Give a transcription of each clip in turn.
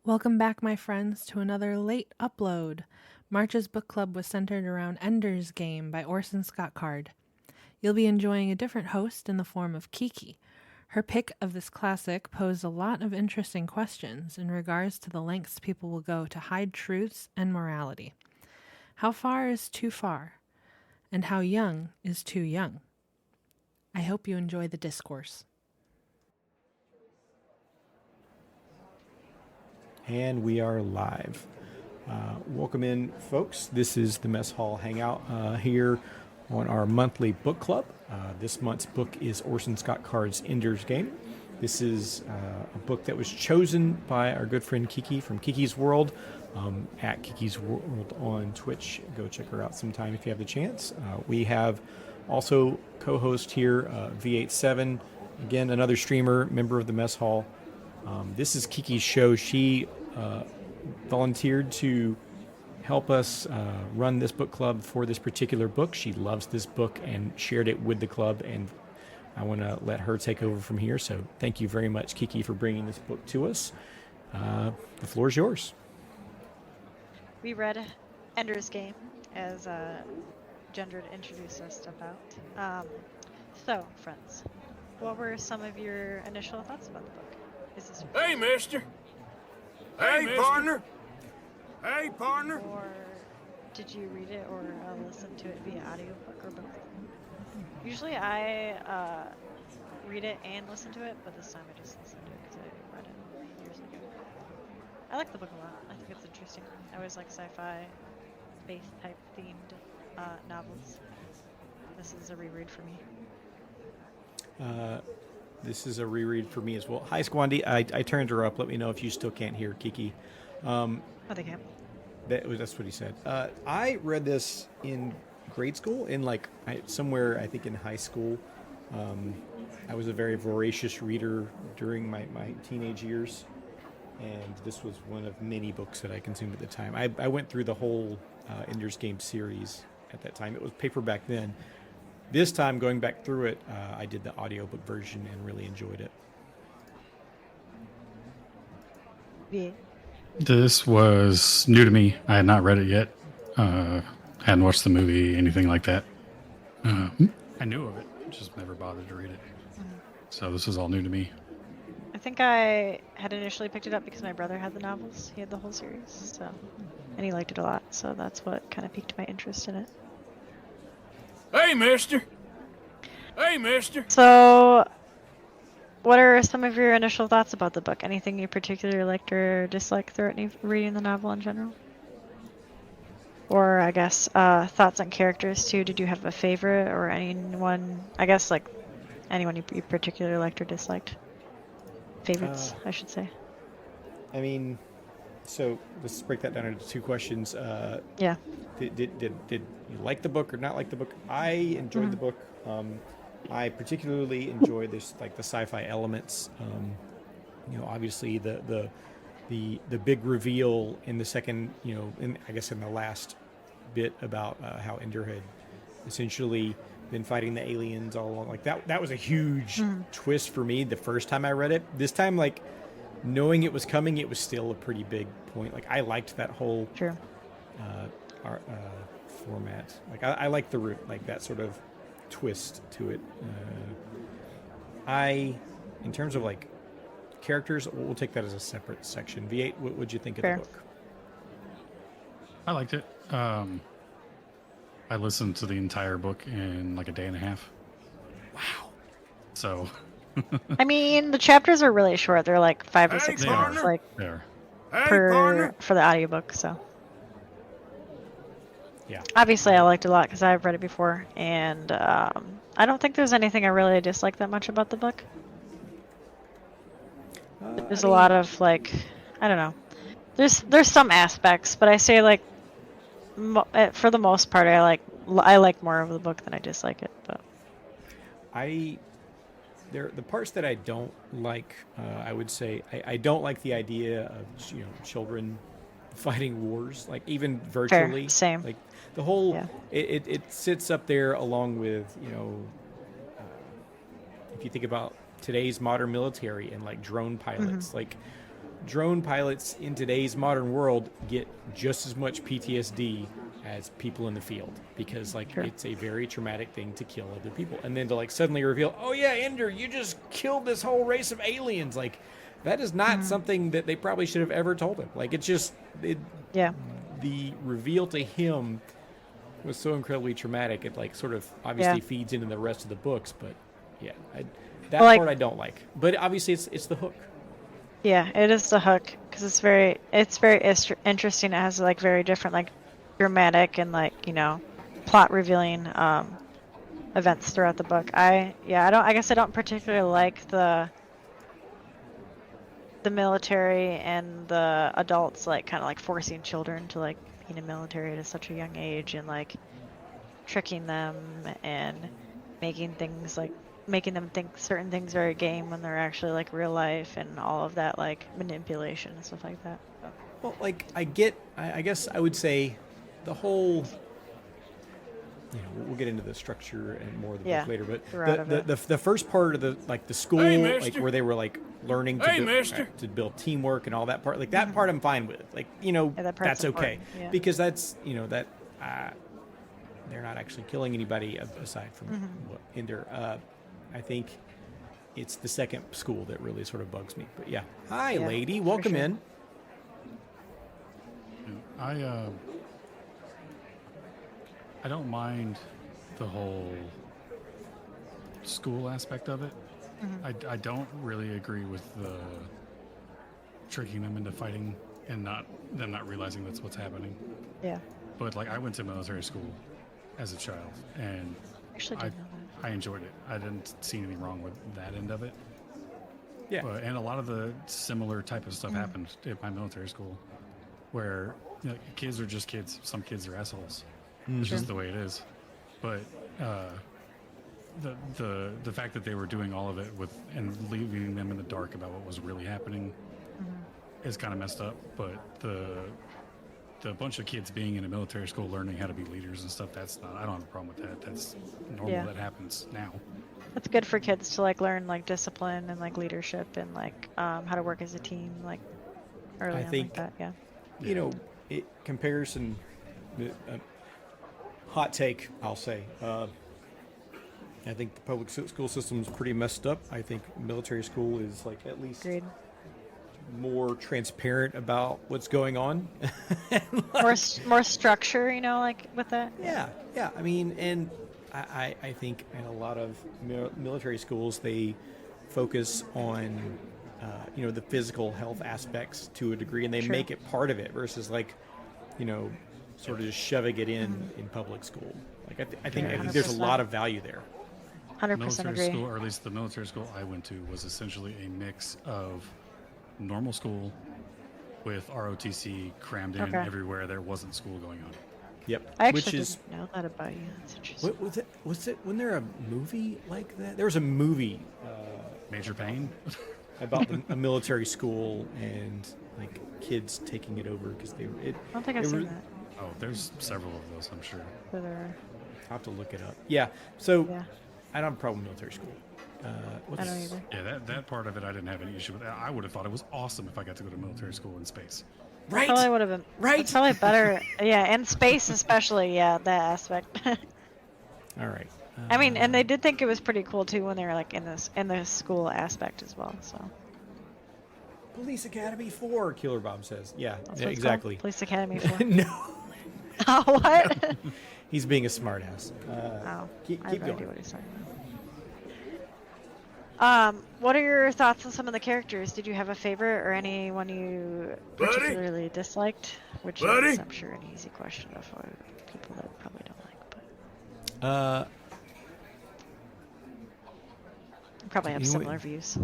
Welcome back, my friends, to another late upload. March's book club was centered around Ender's Game by Orson Scott Card. You'll be enjoying a different host in the form of Kiki. Her pick of this classic posed a lot of interesting questions in regards to the lengths people will go to hide truths and morality. How far is too far? And how young is too young? I hope you enjoy the discourse. And we are live. Welcome in, folks. This is the Mess Hall Hangout here on our monthly book club. This month's book is Orson Scott Card's Ender's Game. This is a book that was chosen by our good friend Kiki from Kiki's World, at Kiki's World on Twitch. Go check her out sometime if you have the chance. We have also co-host here, V87, again, another streamer, member of the Mess Hall. This is Kiki's show. She volunteered to help us run this book club for this particular book. She loves this book and shared it with the club, and I want to let her take over from here. So thank you very much, Kiki, for bringing this book to us. The floor is yours. We read Ender's Game as Gender to introduce our stuff out. So, friends, what were some of your initial thoughts about the book? Is this Hey, mister. Hey, partner. Hey, partner. Or did you read it or listen to it via audiobook or both? Usually I read it and listen to it, but this time I just listened to it because I read it years ago. I like the book a lot. I think it's interesting. I always like sci-fi, faith-type themed novels. This is a reread for me. This is a reread for me as well. Hi, Squandy. I turned her up. Let me know if you still can't hear Kiki. Oh, they can't. That's what he said. I read this in grade school, somewhere, I think, in high school. I was a very voracious reader during my teenage years, and this was one of many books that I consumed at the time. I went through the whole Ender's Game series at that time. It was paperback then. This time, going back through it, I did the audiobook version and really enjoyed it. Yeah. This was new to me. I had not read it yet. Hadn't watched the movie, anything like that. I knew of it, just never bothered to read it. So this was all new to me. I think I had initially picked it up because my brother had the novels. He had the whole series, so, and he liked it a lot. So that's what kind of piqued my interest in it. Hey, mister. Hey, mister. So, what are some of your initial thoughts about the book? Anything you particularly liked or disliked throughout reading the novel in general? Or, I guess, thoughts on characters, too? Did you have a favorite or anyone, I guess, like, anyone you particularly liked or disliked? Favorites, I should say. I mean, so let's break that down into two questions. Yeah. Did you like the book or not like the book? I enjoyed the book. I particularly enjoy this, like the sci-fi elements. Obviously the big reveal in the second, in the last bit about how Ender had essentially been fighting the aliens all along. Like that was a huge twist for me the first time I read it. This time, like, knowing it was coming, it was still a pretty big point. Like, I liked that whole format. Like, I like the root, like that sort of twist to it. In terms of like characters, we'll take that as a separate section. V8, what would you think of the book? I liked it. I listened to the entire book in like a day and a half. Wow. So. I mean, the chapters are really short. They're like 5 or 6 minutes, partner. like Partner. for the audiobook. So. Yeah. Obviously, I liked it a lot because I've read it before, and I don't think there's anything I really dislike that much about the book. There's a lot of, like, I don't know. There's some aspects, but I say, like, for the most part, I like more of the book than I dislike it. But the parts that I don't like, I would say I don't like the idea of children fighting wars, like even virtually. Fair. Same. Like the whole it sits up there along with if you think about today's modern military and like drone pilots, like drone pilots in today's modern world get just as much PTSD as people in the field, because like Sure. it's a very traumatic thing to kill other people, and then to like suddenly reveal, oh yeah, Ender, you just killed this whole race of aliens. Like that is not something that they probably should have ever told him. Like it's just Yeah. the reveal to him was so incredibly traumatic. It like sort of obviously Yeah. feeds into the rest of the books, but yeah, that Well, like- part I don't like. But obviously it's the hook. Yeah, it is the hook because it's very interesting. It has like very different like dramatic and like plot revealing events throughout the book. I guess I don't particularly like the military and the adults like kind of like forcing children to like be in the military at such a young age and like tricking them and making them think certain things are a game when they're actually like real life, and all of that like manipulation and stuff like that. Well, like I guess I would say the whole, we'll get into the structure and more of the book later, throughout but the first part of the school, Hey, like mister. where they were like learning Hey, mister. to build teamwork and all that part, like that part I'm fine with. Like that part's that's okay, important, yeah. because that's that they're not actually killing anybody aside from what in there. I think it's the second school that really sort of bugs me. But yeah, hi Yeah, lady, for welcome sure. in. I don't mind the whole school aspect of it. I don't really agree with the tricking them into fighting and them not realizing that's what's happening. Yeah, But like I went to military school as a child, and actually I didn't know that. I enjoyed it. I didn't see anything wrong with that end of it. Yeah, And a lot of the similar type of stuff happened at my military school, where kids are just kids. Some kids are assholes. It's just the way it is. But the fact that they were doing all of it and leaving them in the dark about what was really happening is kind of messed up. But the bunch of kids being in a military school learning how to be leaders and stuff, I don't have a problem with that. That's normal. Yeah. That happens now. It's good for kids to like learn like discipline and like leadership and like how to work as a team like early I on think- like that. Yeah. it comparison. Hot take, I'll say. I think the public school system is pretty messed up. I think military school is like at least Agreed. more transparent about what's going on. More structure, like with that. Yeah. I mean, and I think in a lot of military schools they focus on the physical health aspects to a degree, and they True. make it part of it versus like sort of just shoving it in public school. Like I think Yeah, there's a 100%. lot of value there. 100% Military agree. school, or at least the military school I went to, was essentially a mix of normal school with ROTC crammed in Okay. everywhere there wasn't school going on. Yep. I actually Which is didn't know that about you. That's interesting. what was it? Was it when there a movie like that? There was a movie Major pain. about a military school and like kids taking it over because they were. I don't think I've seen that. Oh, there's several of those, I'm sure. Whether I'll have to look it up. Yeah. So yeah, I don't have a problem with military school. I don't either. Yeah, that part of it I didn't have any issue with. I would have thought it was awesome if I got to go to military school in space. Right. Probably would have been Right. It's probably better. Yeah, and space especially. Yeah, that aspect. All right. I mean, and they did think it was pretty cool too when they were like in the school aspect as well. So Police Academy 4, Killer Bob says. Yeah, that's yeah what it's called, exactly. Police Academy 4. No, Oh, what? he's being a smartass. Oh, Keep I have no going. idea what he's talking about. What are your thoughts on some of the characters? Did you have a favorite or anyone you Buddy? particularly disliked? Which Buddy? is, I'm sure, an easy question for people that probably don't like, but you probably have You know what- similar views.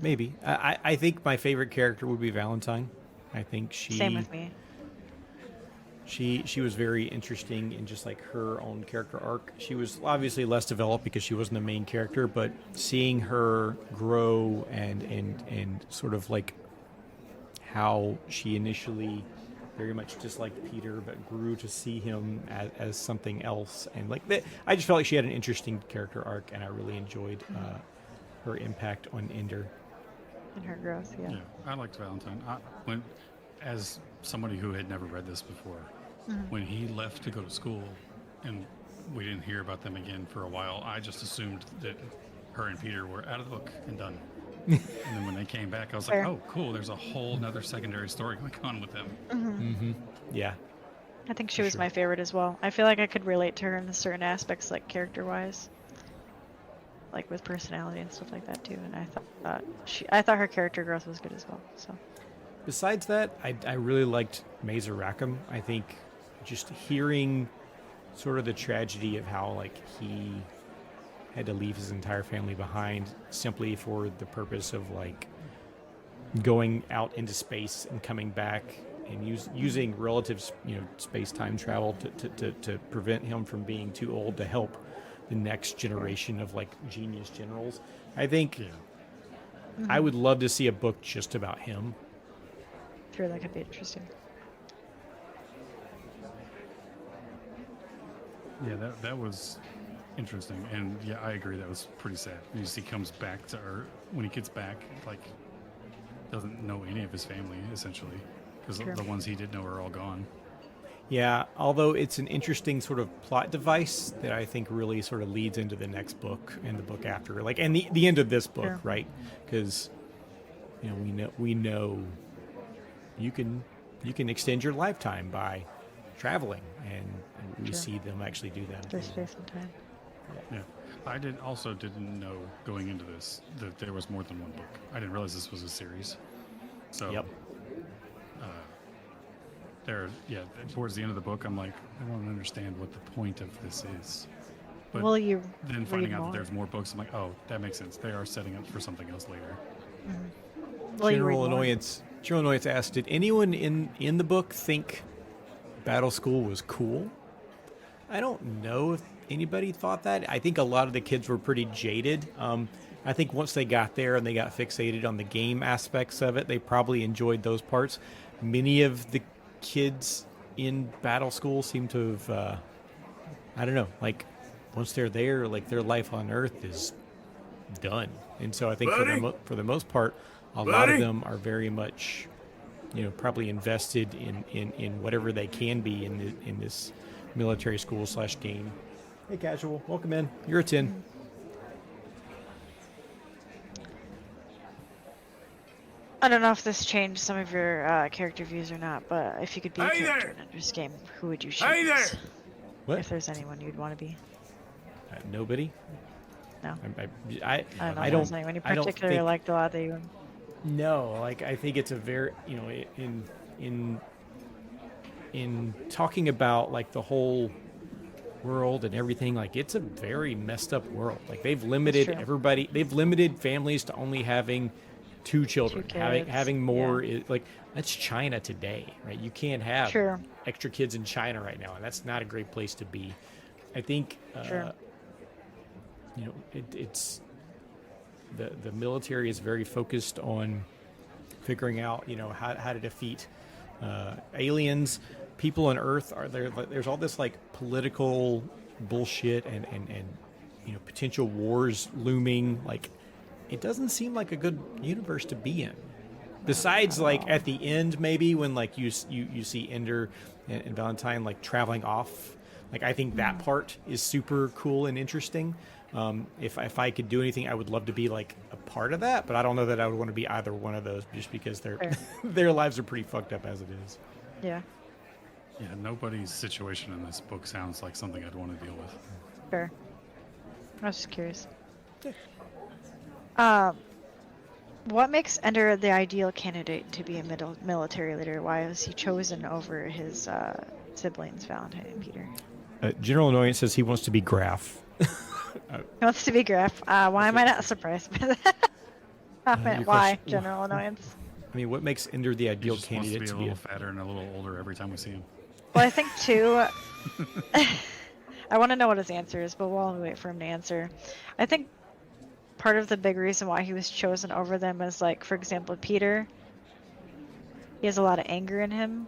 Maybe. I think my favorite character would be Valentine. I think Same with me. She was very interesting in just like her own character arc. She was obviously less developed because she wasn't the main character, but seeing her grow and sort of like how she initially very much disliked Peter, but grew to see him as something else, and like that, I just felt like she had an interesting character arc, and I really enjoyed her impact on Ender. in her growth. Yeah. Yeah, I liked Valentine. As somebody who had never read this before, when he left to go to school, and we didn't hear about them again for a while, I just assumed that her and Peter were out of the book and done. And then when they came back, I was Fair. like, oh, cool. There's a whole nother secondary story going on with them. Yeah. I think she For was sure. my favorite as well. I feel like I could relate to her in certain aspects, like character-wise, like with personality and stuff like that too. And I thought her character growth was good as well. So Besides that, I really liked Mazer Rackham. I think just hearing sort of the tragedy of how like he had to leave his entire family behind simply for the purpose of like going out into space and coming back and using relative space-time travel to prevent him from being too old to help the next generation of like genius generals. I think I would love to see a book just about him. sure, that could be interesting. Yeah, that was interesting. And yeah, I agree. That was pretty sad. He comes back to Earth. When he gets back, like, doesn't know any of his family, essentially. Because Sure. the ones he did know are all gone. Yeah, although it's an interesting sort of plot device that I think really sort of leads into the next book and the book after, like, and the end of this book, Sure. right? Because we know you can extend your lifetime by traveling, and we Sure. see them actually do that. There's space and time. Yeah. I didn't know going into this that there was more than one book. I didn't realize this was a series. So Yep. towards the end of the book, I'm like, I don't understand what the point of this is. But Will you then read finding out more? that there's more books, I'm like, oh, that makes sense. They are setting up for something else later. Will you read General more? Annoyance. General Annoyance asked, "Did anyone in the book think Battle School was cool?" I don't know if anybody thought that. I think a lot of the kids were pretty jaded. I think once they got there and they got fixated on the game aspects of it, they probably enjoyed those parts. Many of the kids in Battle School seem to have, I don't know, like once they're there, like their life on Earth is done. And so I think for the most part, a lot of them are very much, probably invested in whatever they can be in this military school / game. Hey, Casual, welcome in. You're a 10. I don't know if this changed some of your character views or not, but if you could be a Hey character there! in Ender's Game, who would you choose? Hey there! What? If there's anyone you'd want to be. Nobody. No. I I don't know. I if don't. there's anyone you I don't particularly think- liked a lot that you. No, like I think it's a very in talking about like the whole world and everything, like it's a very messed up world. Like they've limited true. everybody, they've limited families to only having 2 children. Two having kids, having more is like that's China today, right? You can't have Sure. extra kids in China right now, and that's not a great place to be. I think Sure. it's the military is very focused on figuring out how to defeat aliens. People on Earth are there. There's all this like political bullshit and potential wars looming. Like it doesn't seem like a good universe to be in. Besides, like at the end, maybe when like you see Ender and Valentine like traveling off. Like I think that part is super cool and interesting. If I could do anything, I would love to be like a part of that, but I don't know that I would want to be either one of those, just because Fair. their lives are pretty fucked up as it is. Yeah. Yeah, nobody's situation in this book sounds like something I'd want to deal with. Fair. I was just curious. What makes Ender the ideal candidate to be a military leader? Why was he chosen over his siblings, Valentine and Peter? General Annoyance says he wants to be Graf. He wants to be Griff. Why am I not surprised by that? Your Why, question- General Annoyance? I mean, what makes Ender the He ideal just wants to candidate be to a be little fatter and a little older every time we see him. Well, I think too. I want to know what his answer is, but while we wait for him to answer, I think part of the big reason why he was chosen over them is, like, for example, Peter. He has a lot of anger in him,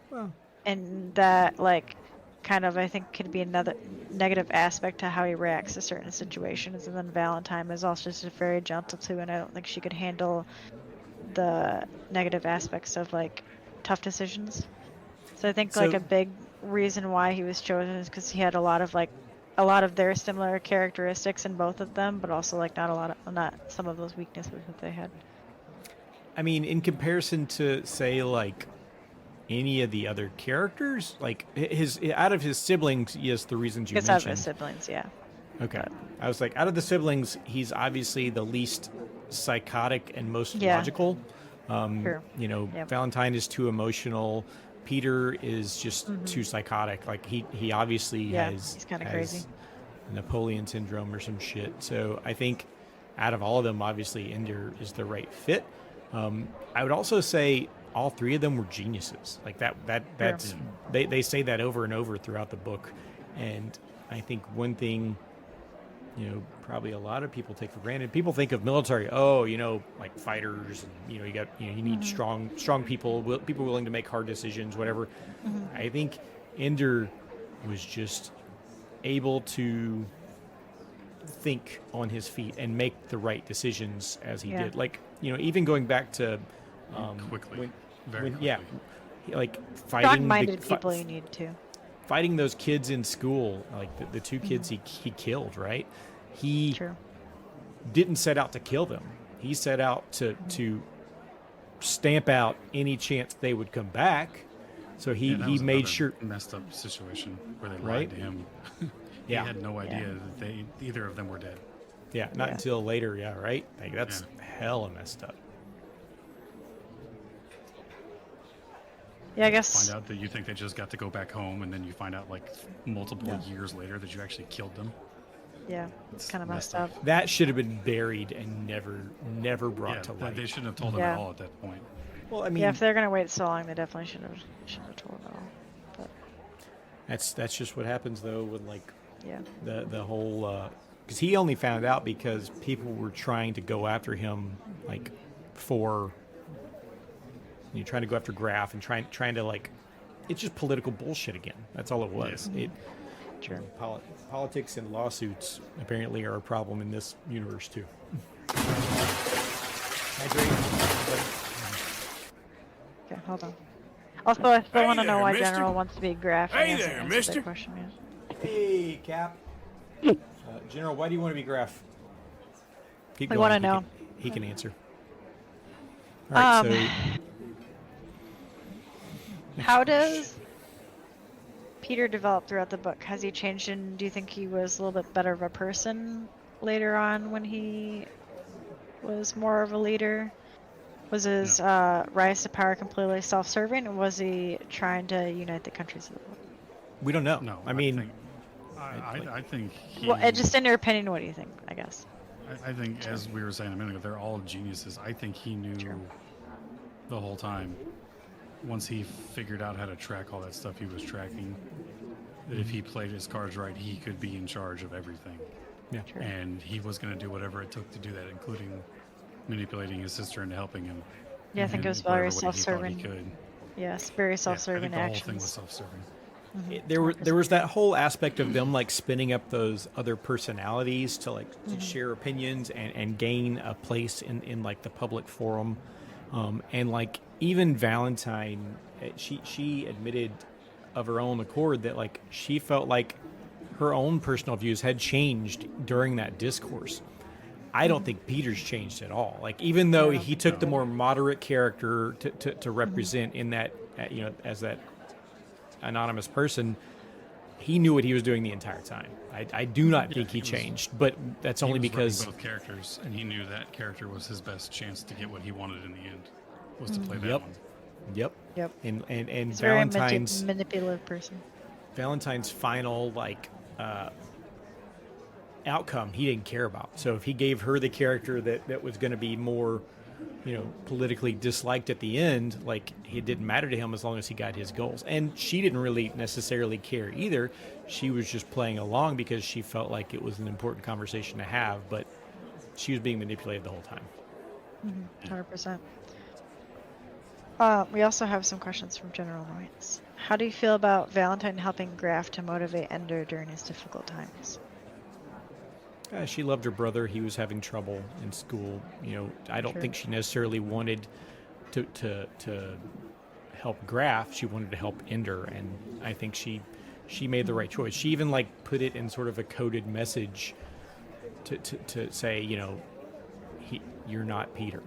Well, and that, like, kind of, I think, could be another negative aspect to how he reacts to certain situations. And then Valentine is also just very gentle too, and I don't think she could handle the negative aspects of like tough decisions. So I think like So- a big reason why he was chosen is because he had a lot of their similar characteristics in both of them, but also like not some of those weaknesses that they had. I mean, in comparison to say like any of the other characters, like his out of his siblings, yes, the reasons you Because out of mentioned. his siblings, yeah. Okay, I was like, out of the siblings, he's obviously the least psychotic and most Yeah. logical. Sure. You know, Yep. Valentine is too emotional. Peter is just too psychotic. Like he obviously Yeah, has he's kinda has crazy. Napoleon syndrome or some shit. So I think out of all of them, obviously Ender is the right fit. I would also say all three of them were geniuses. Like that's they say that over and over throughout the book, and I think one thing, you know, probably a lot of people take for granted. People think of military, oh, you know, like fighters, and, you need strong people, people willing to make hard decisions, whatever. I think Ender was just able to think on his feet and make the right decisions as he Yeah. did. Like, you know, even going back to Quickly. Very when quickly. yeah, like fighting Strong-minded people you need to. fighting those kids in school, like the two kids he killed, right? He True. didn't set out to kill them. He set out to stamp out any chance they would come back. So Yeah, that he was made another sure, messed up situation where they Right? lied to him. He Yeah. had no idea that either of them were dead. yeah, not Yeah. until later, yeah, right? Like that's hella messed up. Yeah, I guess. Find out that you think they just got to go back home, and then you find out like multiple years later that you actually killed them. Yeah, it's kind of messed messed up. That should have been buried and never brought Yeah, to like, light. they shouldn't have told him Yeah. at all at that point. Well, I mean, Yeah, if they're gonna wait so long, they definitely should have told them all. But that's just what happens though with like yeah, the whole because he only found out because people were trying to go after him like for trying to go after Graf and trying to like it's just political bullshit again. That's all it was. Yeah. It sure. politics and lawsuits apparently are a problem in this universe too. Okay, hold on. Also, I still Hey want to know there, why mister. General wants to be Graf. Hey He hasn't there, answered that mister. question yet. Hey, Cap. General, why do you want to be Graf? Keep I going. wanna He know. He can answer. All right, How does Peter develop throughout the book? Has he changed, and do you think he was a little bit better of a person later on when he was more of a leader? Was his rise to power completely self-serving, or was he trying to unite the countries of the world? we don't know. No, I mean, I think he. Well, just in your opinion, what do you think? I guess. I think, as we were saying a minute ago, they're all geniuses. I think he knew the whole time. Once he figured out how to track all that stuff he was tracking, that if he played his cards right, he could be in charge of everything. yeah. True. And he was going to do whatever it took to do that, including manipulating his sister into helping him. Yeah, I think it in was whatever very way he thought he self-serving. could. Yes, very Yeah, I self-serving think the whole thing was actions. self-serving. There was that whole aspect of them like spinning up those other personalities to like to share opinions and gain a place in like the public forum, and like even Valentine, she admitted of her own accord that like she felt like her own personal views had changed during that discourse. I don't think Peter's changed at all. Like even though he took the more moderate character to represent in that as that anonymous person, he knew what he was doing the entire time. I do not think he he was- changed, but that's only He was running because both characters, and he knew that character was his best chance to get what he wanted in the end, was to play that Yep. one. yep. Yep. And He's a very Valentine's manipulative person. Valentine's final outcome he didn't care about. So if he gave her the character that was going to be more politically disliked at the end, like it didn't matter to him as long as he got his goals. And she didn't really necessarily care either. She was just playing along because she felt like it was an important conversation to have, but she was being manipulated the whole time. 100%. We also have some questions from General Annoyance. How do you feel about Valentine helping Graf to motivate Ender during his difficult times? She loved her brother. He was having trouble in school. You know, I don't Sure. think she necessarily wanted to help Graf. She wanted to help Ender, and I think she made the right choice. She even like put it in sort of a coded message to say, you know, you're not Peter.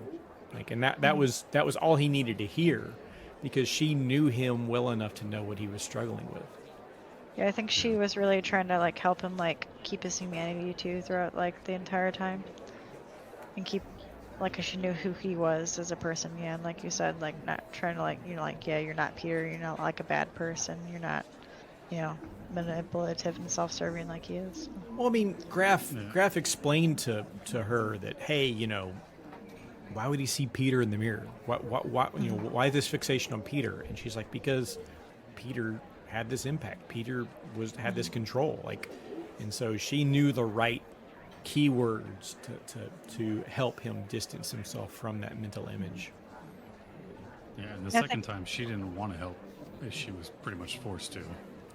Like, and that was all he needed to hear, because she knew him well enough to know what he was struggling with. Yeah, I think she was really trying to like help him like keep his humanity too throughout like the entire time, and keep like, 'cause she knew who he was as a person. Yeah, and like you said, like not trying to like, you know, like, yeah, you're not Peter, you're not like a bad person, you're not, you know, manipulative and self-serving like he is. Well, I mean, Graf explained to her that, hey, you know, why would he see Peter in the mirror? You know, why this fixation on Peter? And she's like, because Peter had this impact. Peter had this control. Like, and so she knew the right keywords to help him distance himself from that mental image. Yeah, and the second time she didn't want to help. She was pretty much forced to.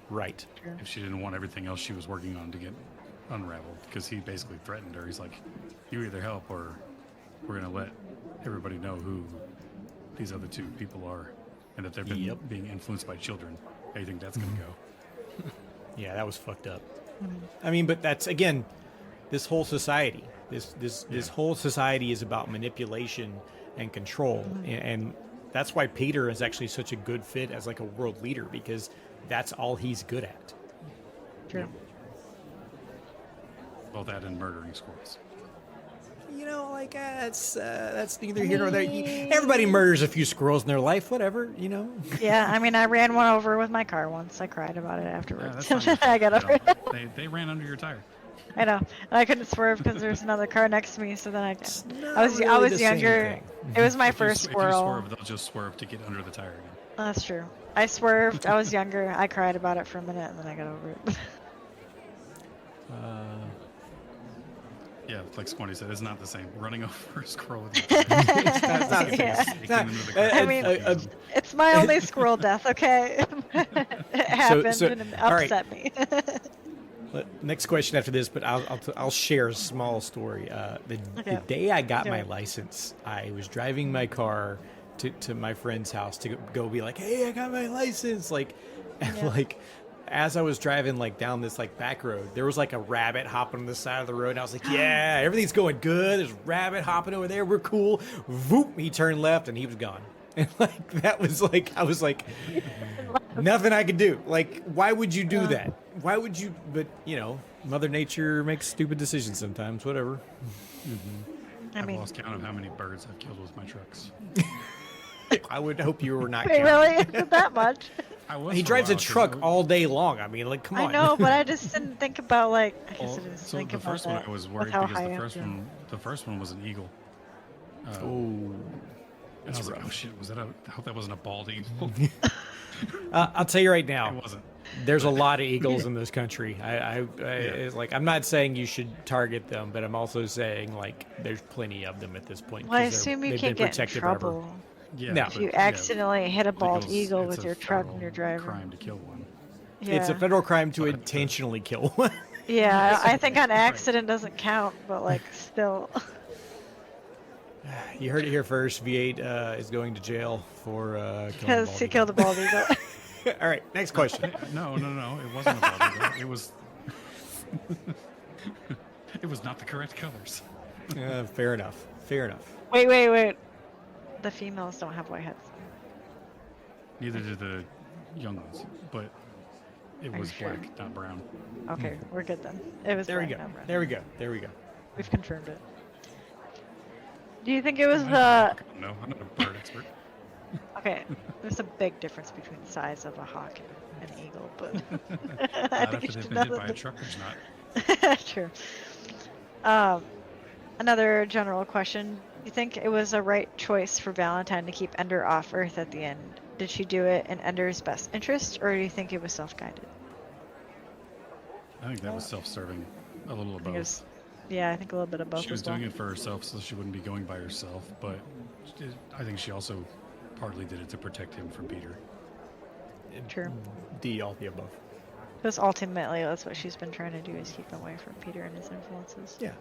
Right. If she didn't want everything else she was working on to get unraveled, because he basically threatened her. He's like, you either help or we're going to let everybody know who these other two people are, and that they've been being influenced by children. How do you think that's going to go? Yeah, that was fucked up. I mean, but that's, again, this whole society. This whole society is about manipulation and control, and that's why Peter is actually such a good fit as like a world leader, because that's all he's good at. True. Both that and murdering squirrels. You know, like that's neither here nor there. Everybody murders a few squirrels in their life, whatever. You know. Yeah, I mean, I ran one over with my car once. I cried about it afterwards. That's not your I got over it. They ran under your tire. I know. And I couldn't swerve because there's another car next to me. So then I was really the same younger. thing. It was my If first you squirrel. swerve, they'll just swerve to get under the tire again. That's true. I swerved. I was younger. I cried about it for a minute, and then I got over it. Yeah, like Squanty said, it's not the same. Running over a squirrel with your tire. It's not the same. Yeah. Taking them into the car. I mean, it's my only squirrel death. Okay, it happened and it all right. upset me. Next question after this, but I'll share a small story. The day I got my license, I was driving my car to my friend's house to go be like, hey, I got my license. Like, and like, as I was driving like down this like back road, there was like a rabbit hopping on the side of the road. And I was like, yeah, everything's going good. There's a rabbit hopping over there. We're cool. Voop, he turned left and he was gone. And like, that was like, I was like, nothing I could do. Like, why would you do that? Why would you? But you know, Mother Nature makes stupid decisions sometimes. Whatever. I mean, I've lost count of how many birds I've killed with my trucks. I would hope you were not. wait, really? Is it that much? He drives a truck all day long. I mean, like, come on. I know, but I just didn't think about like. I guess Well, I didn't so think the about first one that I was with worried how because high the up first you- one was an eagle. Oh, And I that's was like, rough. oh shit, I hope that wasn't a bald eagle. I'll tell you right now. It wasn't. There's a lot of eagles in this country. It's like, I'm not saying you should target them, but I'm also saying like there's plenty of them at this point. Well, I 'cause assume you they've can't been get in protected forever. trouble Yeah, No. if you but, accidentally hit a bald eagles, eagle it's with a your truck and federal you're driving. crime to kill one. Yeah. It's a federal crime to intentionally kill one. Yeah, I think on accident doesn't count, but like still. You heard it here first. V8 is going to jail for killing Because he killed a bald eagle. All right, next question. No, it wasn't a bald eagle. It was. It was not the correct colors. Fair enough. Fair enough. Wait. The females don't have white heads. Neither did the young ones, but it Are was you sure? black, not brown. Okay, we're good then. It was There we black, go. not brown. There we go. There we go. We've confirmed it. Do you think it was No, I'm not a bird expert. Okay, there's a big difference between the size of a hawk and an eagle, but I Not think you after they've should been know hit by a that. truck, there's not. True. Another general question. Do you think it was a right choice for Valentine to keep Ender off Earth at the end? Did she do it in Ender's best interest, or do you think it was self-guided? I think that was self-serving, a little of I think it both. was, yeah, I think a little bit of both She was as well. doing it for herself, so she wouldn't be going by herself. But I think she also partly did it to protect him from Peter. True. D, all the above. Because ultimately, that's what she's been trying to do, is keep him away from Peter and his influences. Yeah.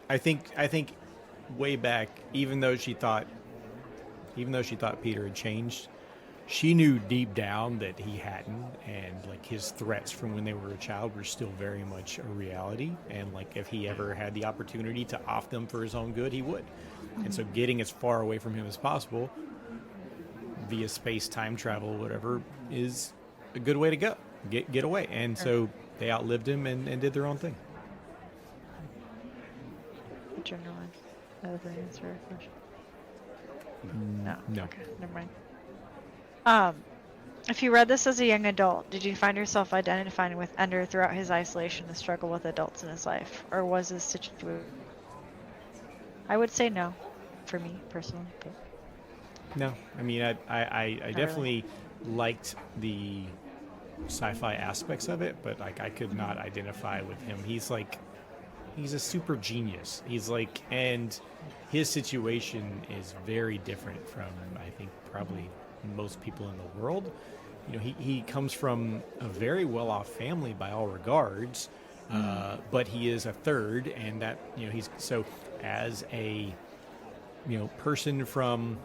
I think way back, even though she thought Peter had changed, she knew deep down that he hadn't, and like his threats from when they were a child were still very much a reality, and like if he ever had the opportunity to off them for his own good, he would. And so getting as far away from him as possible via space, time travel, whatever, is a good way to go. Get away. And so they outlived him and did their own thing. General one. That was an answer a question. No. Okay, never mind. If you read this as a young adult, did you find yourself identifying with Ender throughout his isolation and struggle with adults in his life? Or was this situation... I would say no, for me, personally. But... No. I mean, I definitely liked the sci-fi aspects of it, but like I could not identify with him. He's a super genius. He's like, and his situation is very different from, I think, probably most people in the world. You know, he comes from a very well-off family by all regards, but he is a third, and that, you know, he's so as a, you know, person from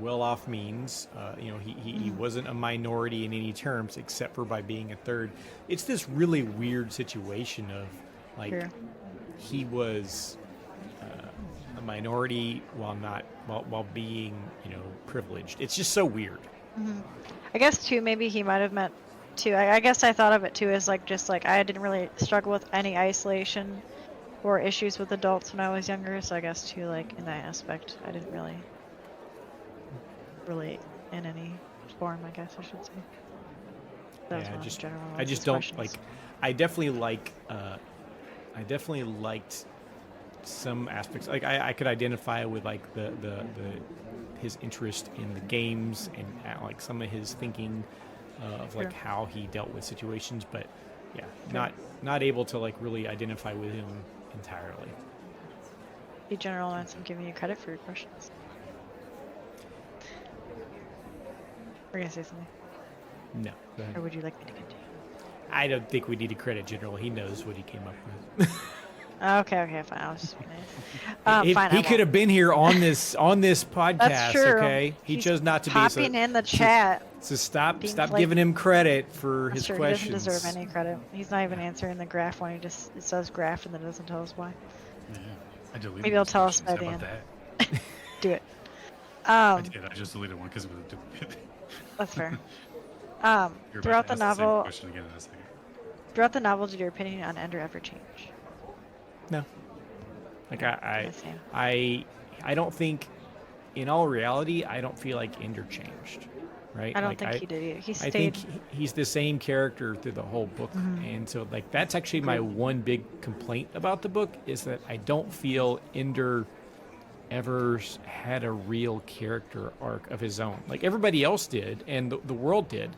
well-off means, you know, he wasn't a minority in any terms except for by being a third. It's this really weird situation of like he was a minority while being, you know, privileged. It's just so weird. I guess too, maybe he might have meant too. I guess I thought of it too as like just like I didn't really struggle with any isolation or issues with adults when I was younger. So I guess too, like in that aspect, I didn't really relate in any form. I guess I should say. That was one of the general I just don't like. I definitely liked some aspects. Like I could identify with like the his interest in the games and like some of his thinking of like how he dealt with situations, but not able to like really identify with him entirely. Be general, and I'm giving you credit for your questions. We're gonna say something. No. Go ahead. Or would you like me to continue? I don't think we need to credit General. He knows what he came up with. Okay, fine. I was just gonna... fine, he could have been here on this podcast. That's true. Okay, he chose not to be. Popping in the chat. So stop like, giving him credit for his questions. He doesn't deserve any credit. He's not even answering the graph one. It says graph and then doesn't tell us why. Yeah, I deleted. Maybe he'll tell us by How the about end. that? Do it. I did. I just deleted one because it was a duplicate. That's fair. You're Throughout about the to ask novel, same question again in a second. throughout the novel, did your opinion on Ender ever change? No. Like Same. I don't think, in all reality, I don't feel like Ender changed, right? I don't think he did either. He stayed. I think he's the same character through the whole book, and so like that's actually my one big complaint about the book is that I don't feel Ender ever had a real character arc of his own. Like everybody else did, and the world did,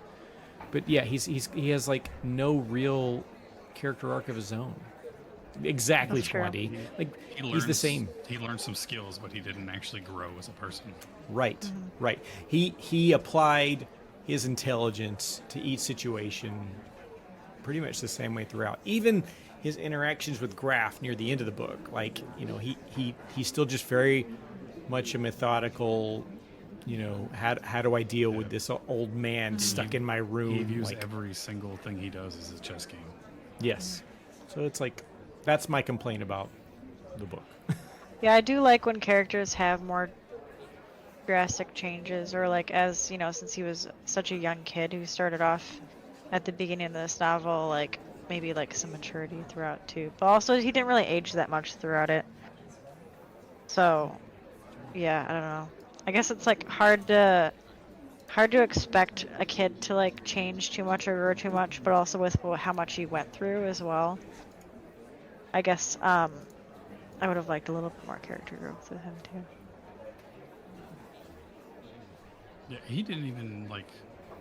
but yeah, he has like no real character arc of his own. Exactly, Swandy. Like he's the same. He learned some skills, but he didn't actually grow as a person. Right, right. He applied his intelligence to each situation pretty much the same way throughout. Even his interactions with Graf near the end of the book, like, you know, he's still just very much a methodical, you know, how do I deal with this old man stuck in my room? He views like, every single thing he does as a chess game. Yes. So it's like, that's my complaint about the book. Yeah, I do like when characters have more drastic changes, or like, as you know, since he was such a young kid who started off at the beginning of this novel, like maybe like some maturity throughout too. But also he didn't really age that much throughout it. So yeah, I don't know. I guess it's like hard to expect a kid to like change too much or grow too much, but also with how much he went through as well. I guess I would have liked a little bit more character growth with him too. Yeah, he didn't even like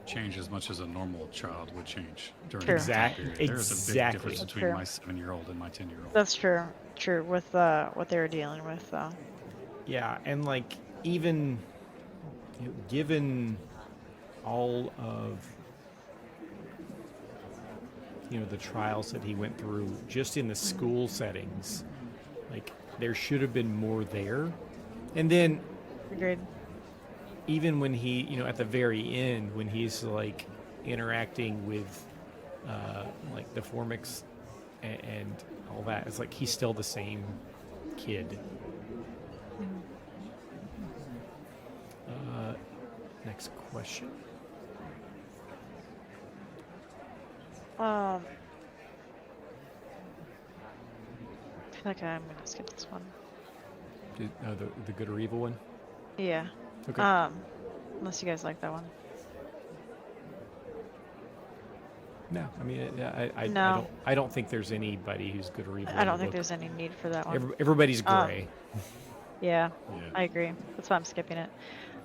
change as much as a normal child would change during True. the time period. There's a big Exactly. difference between my 7-year-old and my 10-year-old. That's true. True with what they were dealing with though. Yeah, and like even given all of the trials that he went through just in the school settings, like there should have been more there. And then Agreed. even when he, at the very end, when he's like interacting with like the Formics and all that, it's like he's still the same kid. Next question. I feel like I'm gonna skip this one. The good or evil one? Yeah. Okay. Unless you guys like that one. No, I mean, No. I don't think there's anybody who's good or evil. I don't think there's any need for that one. Everybody's gray. Yeah, Yeah. I agree. That's why I'm skipping it.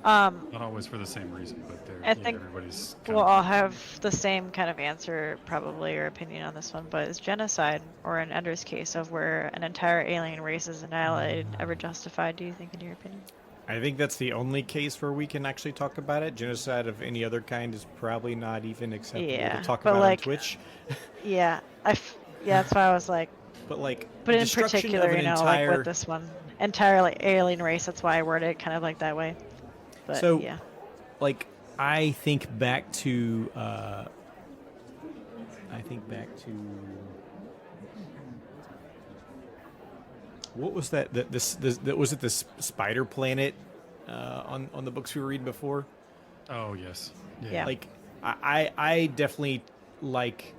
Not always for the same reason, but I think everybody's. we'll all have the same kind of answer, probably, or opinion on this one. But is genocide, or in Ender's case, of where an entire alien race is annihilated, ever justified? Do you think, in your opinion? I think that's the only case where we can actually talk about it. Genocide of any other kind is probably not even acceptable Yeah, to talk but about like- on Twitch. Yeah, yeah, that's why I was like. But like, But in destruction particular, of an like entire... with this one, entirely alien race. That's why I worded it kind of like that way. But So- yeah, like, I think back to what was that? That was it. The spider planet on the books we were reading before. Oh yes. Yeah. Like, I definitely like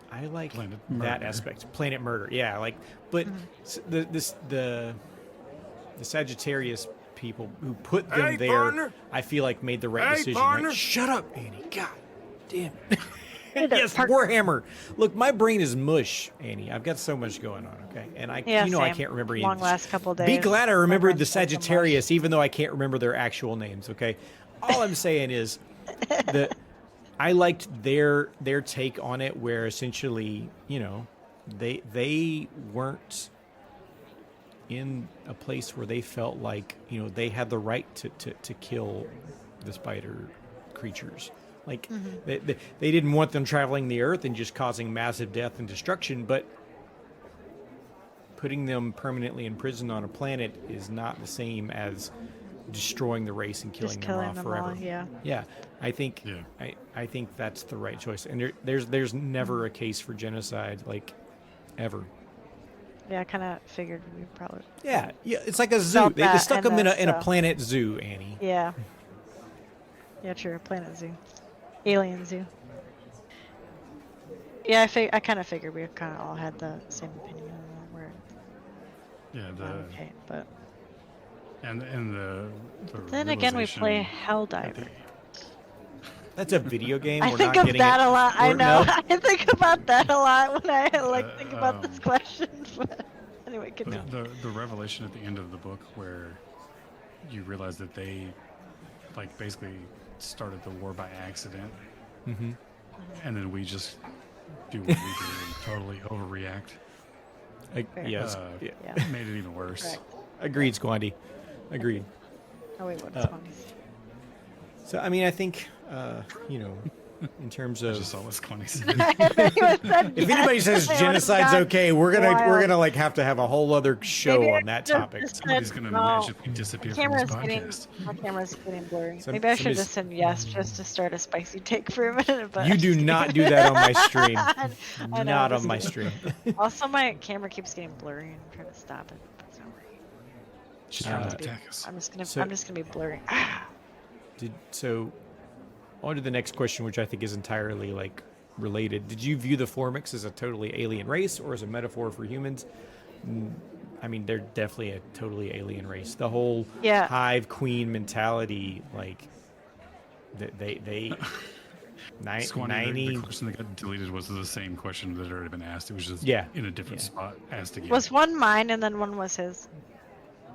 Planet that Murder. aspect. Planet Murder. Yeah. Like, but the Sagittarius people who put them Hey, there, partner. I feel like made the right Hey, decision. partner. Right? Shut up, Annie. God damn. Hey there, Yes, Warhammer. Look, my brain is mush, Annie. I've got so much going on. Okay, and I Yeah, I same. can't remember any. Long last couple days. Be glad I My remembered the brain's also mush. Sagittarius, even though I can't remember their actual names. Okay, all I'm saying is that I liked their take on it, where essentially, they weren't in a place where they felt like they had the right to kill the spider creatures. Like they didn't want them traveling the earth and just causing massive death and destruction, but putting them permanently in prison on a planet is not the same as destroying the race and killing Just them killing off them forever. all. Yeah. Yeah, I think Yeah. I think that's the right choice. And there's never a case for genocide, like, ever. Yeah, I kind of figured we probably. Yeah, it's like a zoo. Felt They that stuck in them in this, a so. planet zoo, Annie. Yeah. Yeah, true. Planet Zoo. Alien Zoo. Yeah, I kind of figured we kind of all had the same opinion on that. Where Yeah. okay, but And the then again, we play realization that Helldiver. That's a video game. I We're think not of getting that it. a lot. I We're- know. no. I think about that a lot when I think about this um, question. But anyway, the, continue. the revelation at the end of the book where you realize that they basically started the war by accident, Mhm. and then we just do what we do and totally overreact. Yes. Yeah. Made it even worse. Correct. Agreed, Squandy. Agreed. Oh wait, what's one? So I mean, I think in terms I of just saw what Connie said. if anybody says genocide's okay, we're gonna have to have a whole other show Maybe on that just- topic. just- Somebody's gonna No. magically disappear from this podcast. My camera's getting blurry. Some- Maybe I should somebody's- just send yes just to start a spicy take for a minute. But You do not do that on my stream. I know, Not I'm on my just stream. Also, my camera keeps getting blurry, and I'm trying to stop it. But it's not working. She's Uh, trying to attack us. I'm just gonna so- be blurry. On to the next question, which I think is entirely related. Did you view the Formics as a totally alien race or as a metaphor for humans? I mean, they're definitely a totally alien race. The whole Yeah. hive queen mentality, they Squanny, 90. the question that got deleted was the same question that had already been asked. It was just Yeah. in a different spot asked again. Was one mine and then one was his?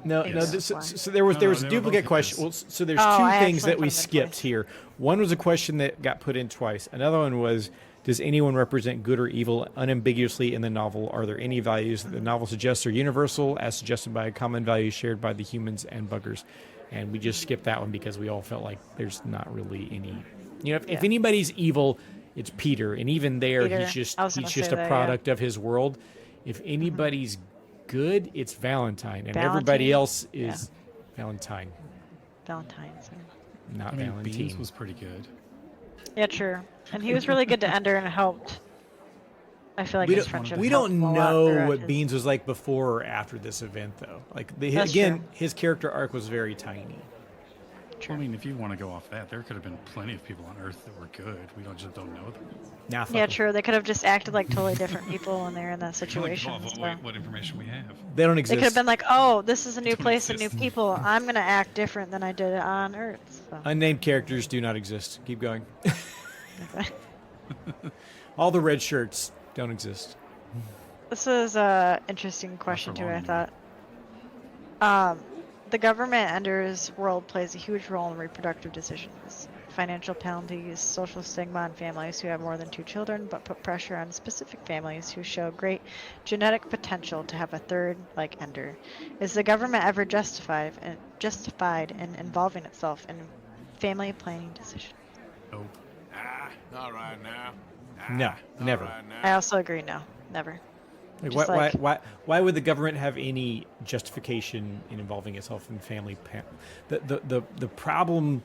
No, Yes. so there was No, there no, was a they were duplicate both question. his. Well, so there's Oh, two I things that we accidentally put them skipped twice. here. One was a question that got put in twice. Another one was, Does anyone represent good or evil unambiguously in the novel? Are there any values that the novel suggests are universal, as suggested by a common value shared by the humans and buggers? And we just skipped that one because we all felt like there's not really any. If anybody's evil, it's Peter, and even there, Peter. he's just I was gonna say a that, product of his world. If anybody's good, it's Valentine, and everybody else is Valentine, Valentine's. not I mean, Valentine. Beans was pretty good. Yeah, true. And he was really good to Ender and helped. I feel like we his don't, friendship. we helped don't him a lot know throughout what his- Beans was like before or after this event, though. Like That's true. his character arc was very tiny. True. I mean, if you want to go off that, there could have been plenty of people on Earth that were good. We just don't know them. Nah, fuck Yeah, 'em. true. They could have just acted like totally different people when they're in that Like, situation. well, so. what information we have. They don't They exist. could have been like, "Oh, this is a new Don't place and new exist. people. I'm gonna act different than I did on Earth." So. Unnamed characters do not exist. Keep going. Okay. All the red shirts don't exist. This is a interesting question for too. long, I anyway. thought. The government Ender's world plays a huge role in reproductive decisions. Financial penalties, social stigma on families who have more than 2 children, but put pressure on specific families who show great genetic potential to have a third like Ender. Is the government ever justified in involving itself in family planning decisions? Oh, Not right now. No, Not never. right now. I also agree. No, never. Like, Just why would the government have any justification in involving itself in family? The problem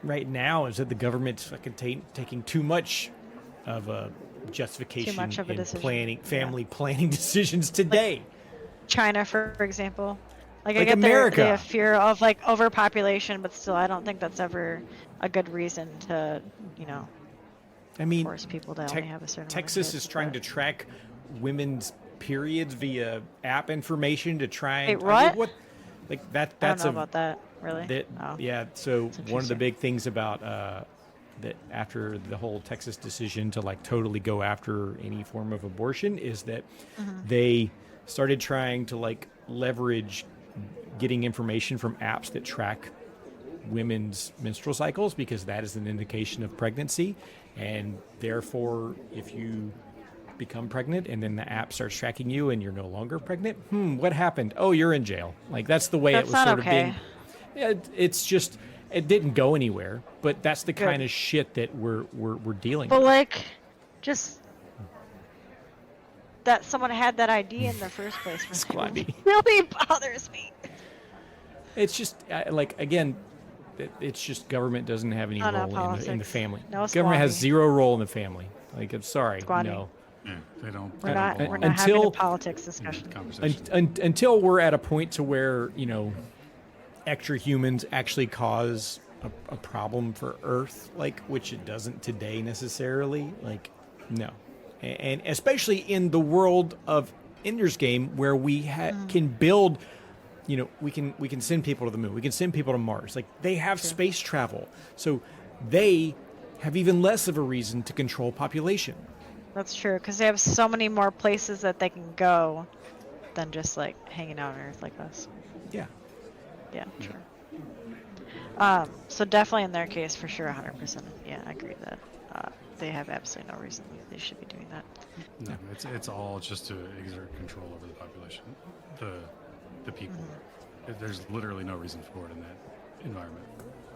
right now is that the government's fucking taking too much of a justification much of a in decision. planning Yeah. family planning decisions today. China, for example. Like I Like get America. they have fear of like overpopulation, but still, I don't think that's ever a good reason to, I mean, force people to only have a certain. amount of Texas kids, is trying to track women's periods via app information to try and Wait, what? like that. I don't That's know about that. Really? That, Oh. Yeah, so That's one of the interesting. big things about that after the whole Texas decision to like totally go after any form of abortion is that they started trying to like leverage getting information from apps that track women's menstrual cycles because that is an indication of pregnancy, and therefore if you become pregnant and then the app starts tracking you and you're no longer pregnant, what happened? Oh, you're in jail. Like that's the way That's it was not sort okay. of being. Yeah, it's just it didn't go anywhere, but that's the kind of shit that we're dealing But with. like, just that someone had that idea in the first place Squatty. really bothers me. It's just like again, it's just government doesn't have any Oh, no, role in the politics. family. No Government has squatty. zero role in the family. Like I'm sorry, Squatty. no. yeah, they don't. We're they not. don't We're belong not having a Until- politics discussion. in conversation. Until we're at a point to where extra humans actually cause a problem for Earth, like which it doesn't today necessarily. Like, no, and especially in the world of Ender's Game, where we can build. We can send people to the moon. We can send people to Mars. Like they have space travel, so they have even less of a reason to control population. That's true, because they have so many more places that they can go than just like hanging out on Earth like us. Yeah. Yeah, true. So definitely in their case, for sure, 100%. Yeah, I agree that they have absolutely no reason they should be doing that. No, it's all just to exert control over the population, the people. There's literally no reason for it in that environment.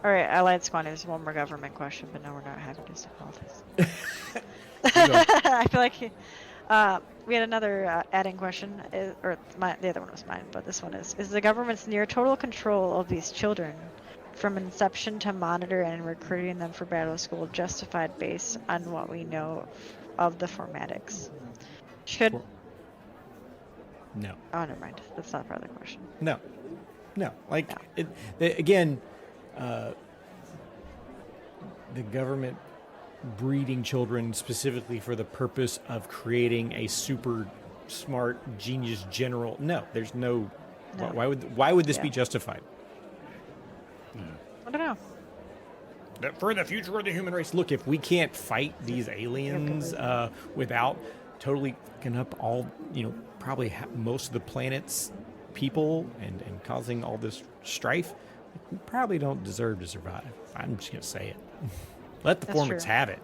All right, Allied Squad, there's one more government question, but no, we're not having this politics. I feel like we had another adding question, the other one was mine, but this one is the government's near total control of these children from inception to monitor and recruiting them for battle school justified based on what we know of the formatics? Should... No. Oh, never mind. That's not part of the question. No. Like No. again, the government breeding children specifically for the purpose of creating a super smart genius general. No, there's no. No. Why would this be Yeah. justified? I don't know. For the future of the human race. Look, if we can't fight these aliens without totally fucking up all, probably most of the planet's people and causing all this strife, we probably don't deserve to survive. I'm just going to say it. Let the That's formats true. have it.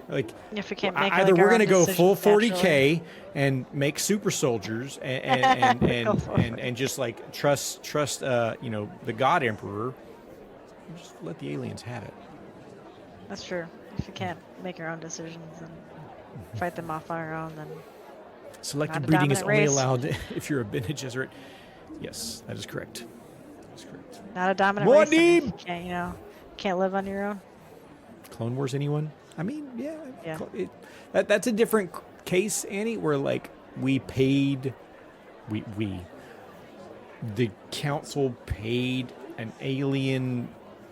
Like, If we can't make either like, we're our going to own go full decisions 40K and make super soldiers and just like trust the God Emperor. Just let the aliens have it. That's true. If we can't make our own decisions and fight them off on our own, then Selective not a breeding is dominant only race. allowed if you're a Bene Gesserit. Yes, that is correct. That's correct. not a dominant More race. then if deep! you can't, can't live on your own. Clone Wars, anyone? I mean, yeah. Yeah. That's a different case, Annie, where like we paid, the council paid an alien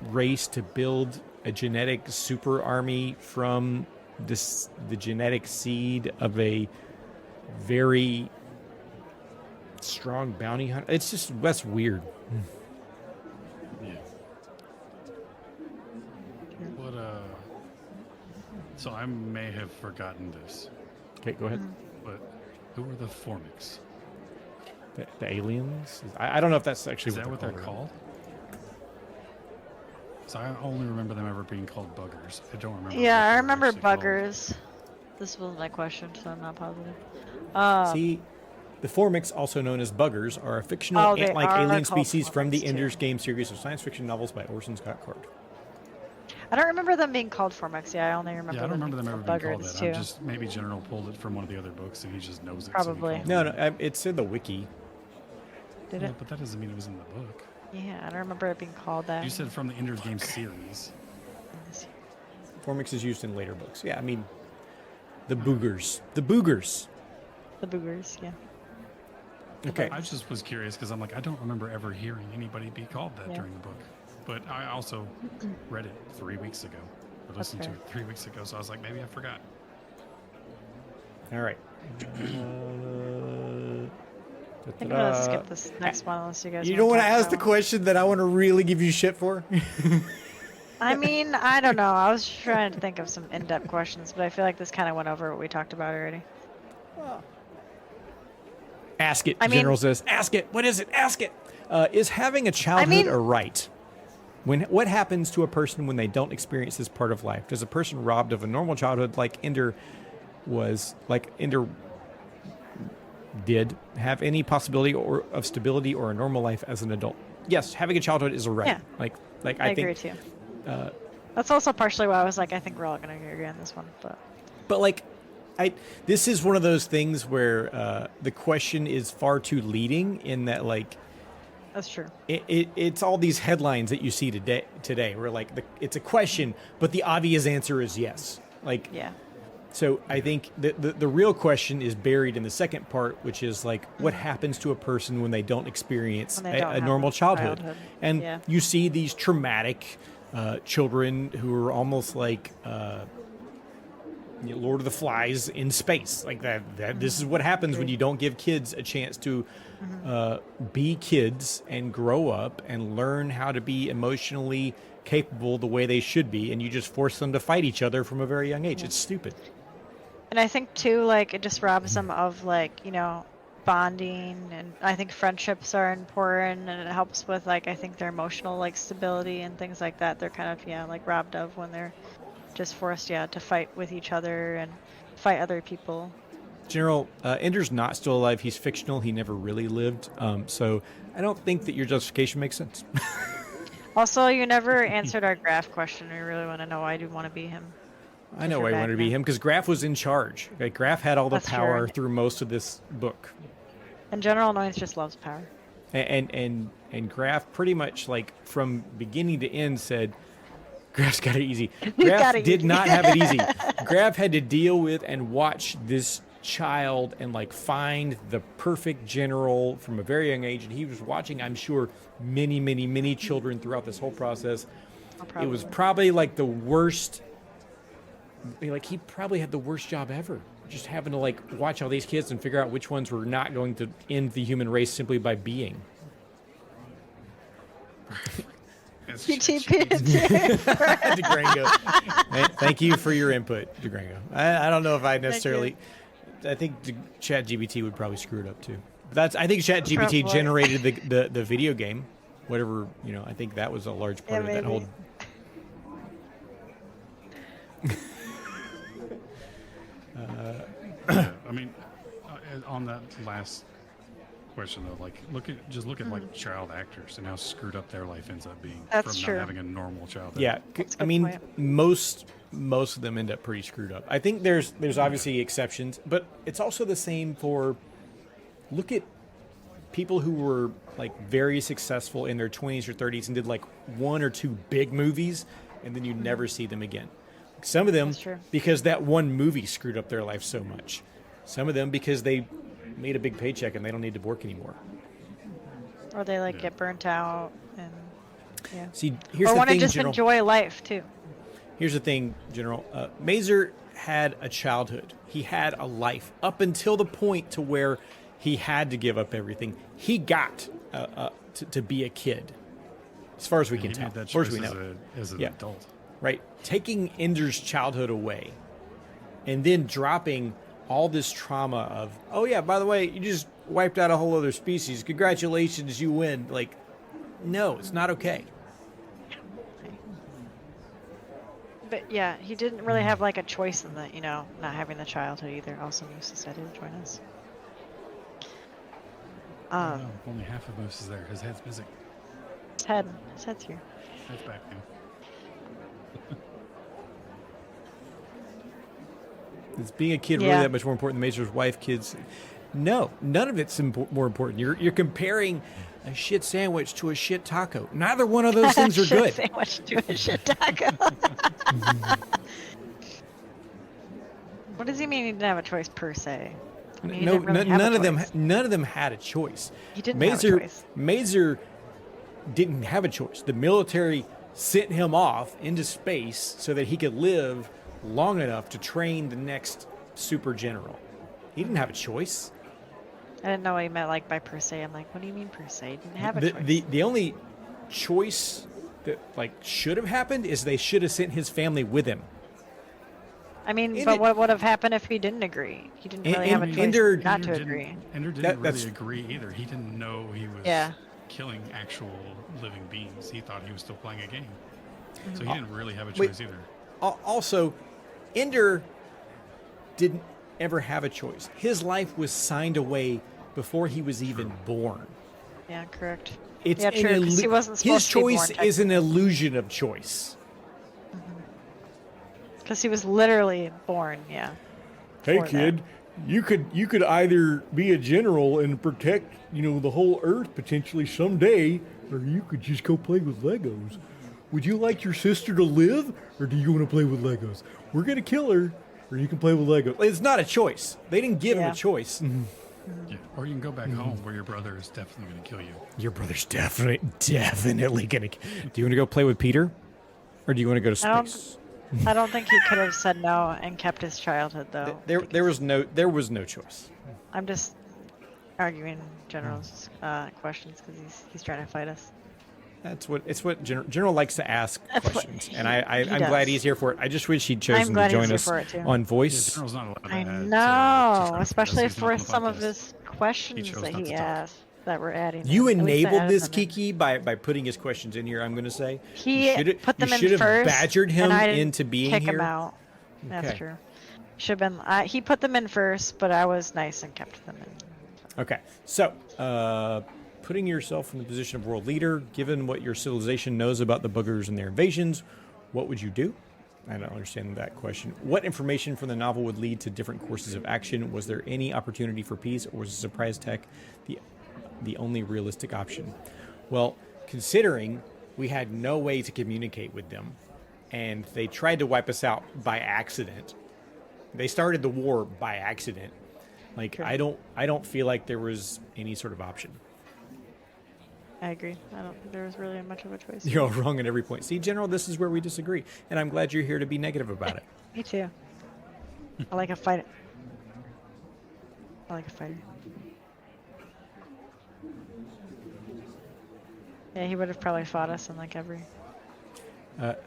race to build a genetic super army from the genetic seed of a very strong bounty hunter. It's just, that's weird. Yeah. What so I may have forgotten this, Okay, go ahead. but who are the Formics? The aliens? I don't know if that's actually Is that what they're called. called? So I only remember them ever being called buggers. I don't remember. Yeah, what I they were remember actually called. buggers. This wasn't my question, so I'm not positive. See, the Formics, also known as buggers, are a fictional Oh, they ant-like are alien called species from the Formics, too. Ender's Game series of science fiction novels by Orson Scott Card. I don't remember them being called Formics. Yeah, I only remember Yeah, I don't remember them ever being called buggers that. too. I'm just maybe General pulled it from one of the other books and he just knows it. Probably. So he called No, it's in the wiki. Did Yeah, it? but that doesn't mean it was in the book. Yeah, I don't remember it being called that. You said from the Ender's Game series. Formics is used in later books. Yeah, I mean, the boogers. The boogers. The boogers, yeah. Okay. I just was curious because I'm like, I don't remember ever hearing anybody be called that Yeah. during the book. But I also read it 3 weeks ago, or listened to fair. it 3 weeks ago, so I was like, maybe I forgot. All right. I think I'm gonna skip this next one unless you guys. You don't want to talk ask the about question that I want to really give you shit for? one. I mean, I don't know. I was trying to think of some in-depth questions, but I feel like this kind of went over what we talked about already. Ask it, I mean- General says. Ask it. What is it? Ask it. Is having a childhood mean- a right? What happens to a person when they don't experience this part of life? Does a person robbed of a normal childhood like Ender did have any possibility of stability or a normal life as an adult? Yes, having a childhood is a right. Yeah. Like I I agree think, too. That's also partially why I was like, I think we're all gonna agree on this one, but but like, this is one of those things where the question is far too leading in that like. that's true. It's all these headlines that you see today where like it's a question, but the obvious answer is yes. Like, Yeah. so I think the real question is buried in the second part, which is like what happens to a person when they don't experience When they don't a have normal a childhood. childhood. And Yeah. you see these traumatic children who are almost like Lord of the Flies in space, like that. This is what happens when you don't give kids a chance to be kids and grow up and learn how to be emotionally capable the way they should be, and you just force them to fight each other from a very young age. It's stupid. And I think too, like it just robs them of like, bonding, and I think friendships are important, and it helps with like I think their emotional like stability and things like that. They're kind of like robbed of when they're just forced to fight with each other and fight other people. General, Ender's not still alive. He's fictional. He never really lived. So I don't think that your justification makes sense. Also, you never answered our graph question. We really want to know why you want to be him. I know why I you're wanted to back be now. him because Graf was in charge. Okay, Graf had all the That's power true. through most of this book. And General Annoyance just loves power. And Graf pretty much like from beginning to end said, Graf's got it easy. Graf got it did easy. not have it easy. Graf had to deal with and watch this child and like find the perfect general from a very young age. And he was watching, I'm sure, many, many, many children throughout this whole process. It was probably like the worst. Like he probably had the worst job ever. Just having to like watch all these kids and figure out which ones were not going to end the human race simply by being. It's DeGrango. Thank you for your input, DeGrango. I don't know if I necessarily. I think ChatGPT would probably screw it up too. I think ChatGPT Probably. generated the video game, whatever I think that was a large part of that whole. Yeah, I mean, on that last question though, like look at like child actors and how screwed up their life ends up being That's from true. not having a normal childhood. Yeah, That's a I good mean, point. most of them end up pretty screwed up. I think there's obviously exceptions, but it's also the same for look at people who were like very successful in their 20s or 30s and did like one or two big movies, and then you never see them again. Some of them That's true. because that one movie screwed up their life so much. Some of them because they made a big paycheck and they don't need to work anymore. Or they like get burnt out and yeah. See, here's Or the want to thing, just General. enjoy life too. Here's the thing, General. Mazer had a childhood. He had a life up until the point to where he had to give up everything. He got to be a kid, as far as we And can he tell. made that As far as choice we know. as an Yeah. adult. Right? Taking Ender's childhood away and then dropping all this trauma of, oh, yeah, by the way, you just wiped out a whole other species. Congratulations, you win. Like, no, it's not okay. But yeah, he didn't really have like a choice in the, not having the childhood either. Also, Moose decided to join us. No, only half of Moose is there. His head's missing. His head's here. Head's back now. Is being a kid Yeah. really that much more important than Mazer's wife, kids? No, none of it's more important. You're comparing a shit sandwich to a shit taco. Neither one of those things are Shit good. Sandwich to a shit taco. What does he mean he didn't have a choice per se? I mean, he No, didn't really have a none of them had a choice. He didn't have a choice. Mazer didn't have a choice. The military sent him off into space so that he could live long enough to train the next super general. He didn't have a choice. I didn't know what he meant like by per se. I'm like, what do you mean per se? He didn't have a the, choice. the only choice that like should have happened is they should have sent his family with him. I mean, And but it- what would have happened if he didn't agree? He didn't really have a choice Ender- not to Ender agree. Ender didn't That's- really agree either. He didn't know he was Yeah. killing actual living beings. He thought he was still playing a game. So Mm-hmm. he didn't really have a Wait. choice either. Also, Ender didn't ever have a choice. His life was signed away before he was even born. Yeah, correct. It's Yeah, an true, 'cause he wasn't supposed his to be born, choice is an illusion of choice. Because he was literally born, yeah. Hey for that. kid, you could either be a general and protect, the whole earth potentially someday, or you could just go play with Legos. Would you like your sister to live, or do you want to play with Legos? We're gonna kill her, or you can play with Legos. It's not a choice. They didn't give him Yeah. a choice. Yeah. Or you can go back home where your brother is definitely going to kill you. Your brother's definitely gonna. Do you want to go play with Peter, or do you want to go to I don't- space? I don't think he could have said no and kept his childhood though. There was no choice. I'm just arguing General's questions because he's trying to fight us. It's what General likes to ask That's what questions, he- and he I'm does. glad he's here for it. I just wish he'd chosen to glad he's join here us for it, too. on Yeah, voice. General's not allowed to I add to know, subscribe especially to us. He's not for on the some of podcast. his questions chose that not he to talk. asked that we're adding. You in. At least I enabled added this, them in. Kiki, by putting his questions in here. I'm going to say He put them you in should have first, badgered him and I didn't into being kick here. him out. That's Okay. true. Should have been. He put them in first, but I was nice and kept them in. Okay, so putting yourself in the position of world leader, given what your civilization knows about the boogers and their invasions, what would you do? I don't understand that question. What information from the novel would lead to different courses of action? Was there any opportunity for peace, or was surprise tech the only realistic option? Well, considering we had no way to communicate with them, and they tried to wipe us out by accident. They started the war by accident. Like, I don't feel like there was any sort of option. I agree. I don't think there was really much of a choice. You're all wrong at every point. See, General, this is where we disagree, and I'm glad you're here to be negative about it. Me too. I like a fighter. I like a fighter. Yeah, he would have probably fought us in like every.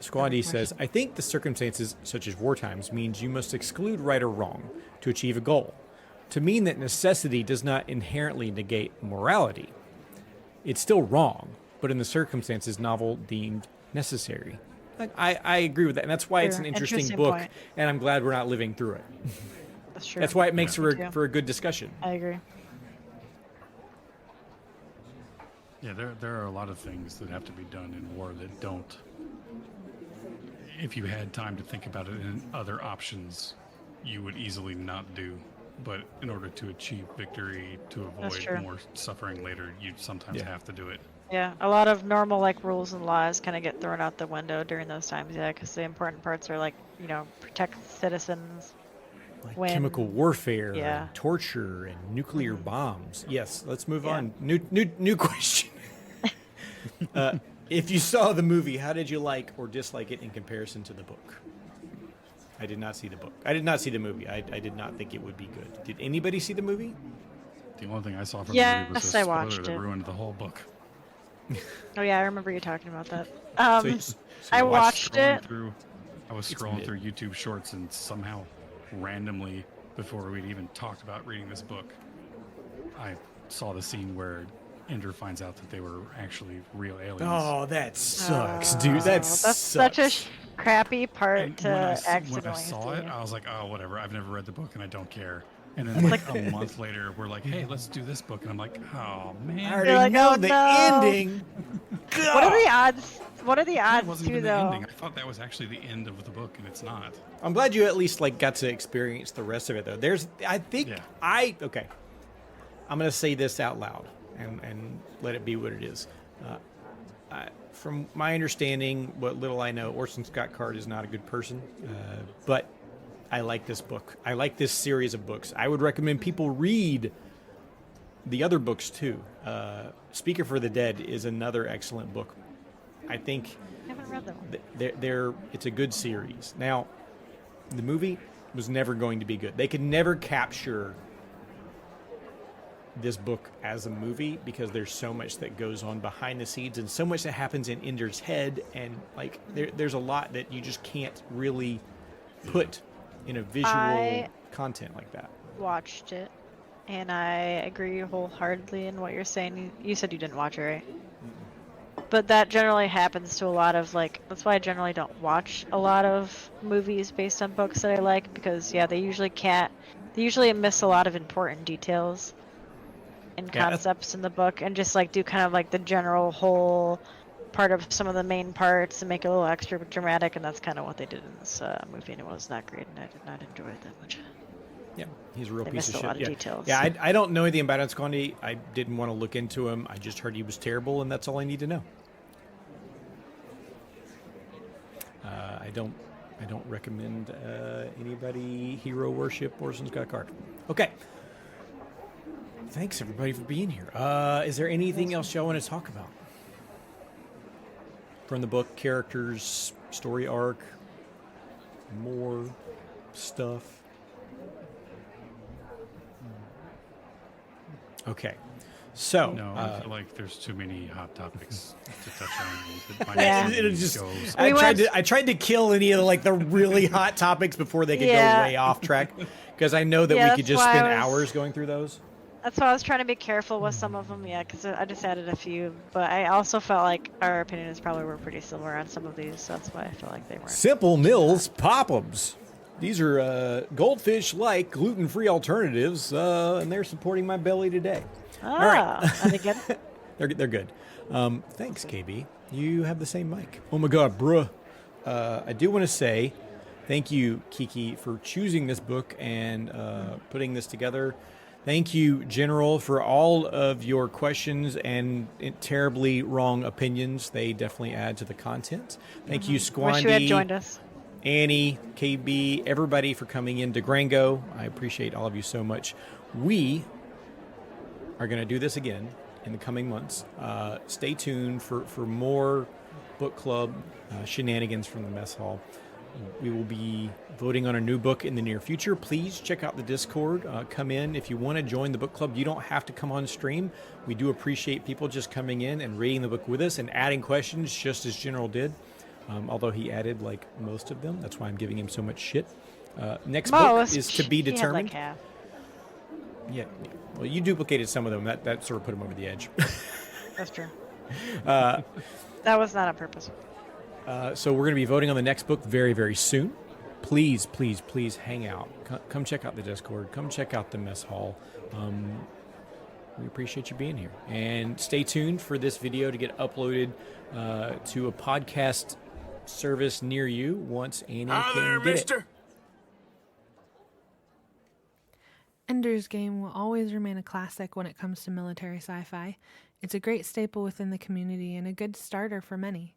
Squaddy says, I think the circumstances, such as war times, means you must exclude right or wrong to achieve a goal. To mean that necessity does not inherently negate morality. It's still wrong, but in the circumstances novel deemed necessary. I agree with that, and that's why it's Sure. an interesting Interesting book, point. and I'm glad we're not living through it. That's true. That's why it makes Me too. for a good discussion. I agree. Yeah, there are a lot of things that have to be done in war that don't. If you had time to think about it and other options, you would easily not do. But in order to achieve victory, to That's avoid true. more suffering later, you sometimes have to do it. Yeah, a lot of normal like rules and laws kind of get thrown out the window during those times. Yeah, because the important parts are like protect citizens, Like when chemical warfare, yeah. and torture, and nuclear bombs. Yes, let's move Yeah. on. New question. If you saw the movie, how did you like or dislike it in comparison to the book? I did not see the book. I did not see the movie. I did not think it would be good. Did anybody see the movie? The only thing I saw from Yes, the movie was I a spoiler watched that it. ruined the whole book. Oh yeah, I remember you talking about that. So I you watched it. I was scrolling through YouTube Shorts, and somehow, randomly, before we'd even talked about reading this book, I saw the scene where Ender finds out that they were actually real aliens. Oh, that sucks, dude. That's such a crappy part And to when I accidentally saw it, see. I was like, oh, whatever. I've never read the book, and I don't care. And then like a month later, we're like, hey, let's do this book. And I'm like, oh, I man. already like, know oh, the no. ending. What are the odds? What are the That odds wasn't too, even the though? ending. I thought that was actually the end of the book, and it's not. I'm glad you at least like got to experience the rest of it though. Okay. I'm gonna say this out loud and let it be what it is. From my understanding, what little I know, Orson Scott Card is not a good person, but I like this book. I like this series of books. I would recommend people read the other books too. Speaker for the Dead is another excellent book. I think I haven't read that one. it's a good series. Now, the movie was never going to be good. They could never capture this book as a movie because there's so much that goes on behind the scenes and so much that happens in Ender's head, and like there's a lot that you just can't really put in a visual content like that. Watched it, and I agree wholeheartedly in what you're saying. You said you didn't watch it, right? But that generally happens to a lot of that's why I generally don't watch a lot of movies based on books that I like, because they usually miss a lot of important details and concepts in the book, and just do kind of the general whole part of some of the main parts and make it a little extra dramatic, and that's kind of what they did in this movie, and it was not great, and I did not enjoy it that much. Yeah, he's a real They piece missed of a shit. lot of details. Yeah, I don't know anything about Anscondi. I didn't want to look into him. I just heard he was terrible, and that's all I need to know. I don't recommend anybody hero worship Orson Scott Card. Okay. Thanks everybody for being here. Is there anything else y'all want to talk about from the book? Characters, story arc, more stuff. Okay. So No, I feel like there's too many hot topics to touch on. I tried to kill any of the really hot topics before they could go way off track, because I know that we could just spend hours going through those. That's why I was trying to be careful with some of them, because I just added a few. But I also felt like our opinions probably were pretty similar on some of these, so that's why I felt like they weren't. Simple Mills Pop-Ums. These are goldfish-like gluten-free alternatives, and they're supporting my belly today. Ah, all right. Are they good? They're good. Thanks, KB. You have the same mic. Oh my God, bruh. I do want to say thank you, Kiki, for choosing this book and putting this together. Thank you, General, for all of your questions and terribly wrong opinions. They definitely add to the content. Thank you, Squandy. Wish you had joined us. Annie, KB, everybody for coming in to Durango. I appreciate all of you so much. We are going to do this again in the coming months. Stay tuned for more book club shenanigans from the mess hall. We will be voting on a new book in the near future. Please check out the Discord. Come in. If you want to join the book club, you don't have to come on stream. We do appreciate people just coming in and reading the book with us and adding questions, just as General did. Although he added most of them. That's why I'm giving him so much shit. Next book is to be determined. Half. Yeah. Well, you duplicated some of them. That sort of put him over the edge. That's true. That was not on purpose. So we're going to be voting on the next book very, very soon. please, please, please hang out. Come check out the Discord. Come check out the mess hall. We appreciate you being here. And stay tuned for this video to get uploaded to a podcast service near you once Annie Hi can there, get mister. it. Ender's Game will always remain a classic when it comes to military sci-fi. It's a great staple within the community and a good starter for many.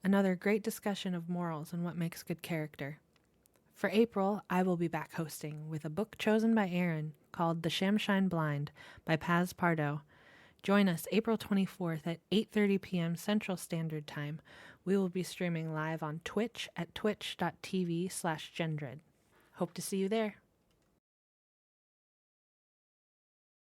Another great discussion of morals and what makes good character. For April, I will be back hosting with a book chosen by Aaron called The Shamshine Blind by Paz Pardo. Join us April 24th at 8:30 p.m. Central Standard Time. We will be streaming live on Twitch at twitch.tv/Gendred. Hope to see you there.